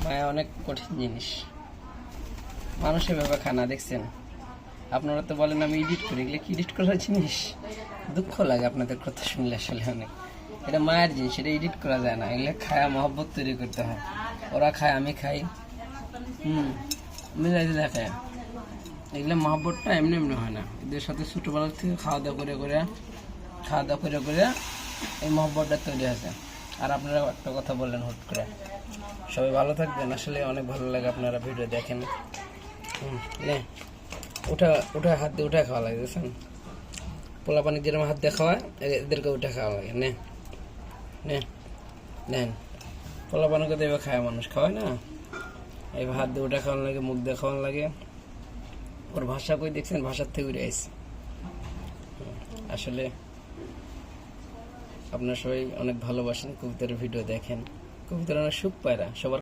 মায়া অনেক কঠিন জিনিস, মানুষ এভাবে খায় না। দেখছেন, আপনারা তো বলেন আমি এডিট করি, এগুলো কি এডিট করার জিনিস? দুঃখ লাগে আপনাদের কথা শুনলে আসলে অনেক। এটা মায়ের জিনিস, এটা এডিট করা যায় না। এগুলো খায়া মহব্বত তৈরি করতে হয়। ওরা খায়, আমি খাই, মিলাই দিলে খায়। এগুলো মহব্বতটা এমনি এমনি হয় না, এদের সাথে ছোটোবেলার থেকে খাওয়া দাওয়া করে এই মহব্বতটা তৈরি হয়েছে। আর আপনারা একটা কথা বললেন হুট করে, সবাই ভালো থাকবেন। আসলে অনেক ভালো লাগে আপনারা ভিডিও দেখেন। নে উঠা হাত দিয়ে উঠে খাওয়া লাগে, বুঝছেন? পোলা পানি যেরকম হাত দিয়ে খাওয়া, এদেরকে উঠে খাওয়া লাগে। নেন পোলা পানিকে দেবে খায় মানুষ, খাওয়ায় না? এই হাত দিয়ে উঠে খাওয়ানো লাগে, মুখ দিয়ে খাওয়ানো লাগে। ওর ভাষা কই দেখছেন? ভাষার থেকে উড়ে আসছে। আসলে আপনারা সবাই অনেক ভালোবাসেন, কবিতার ভিডিও দেখেন, কবিতার অনেক সুখ পায়রা সবার।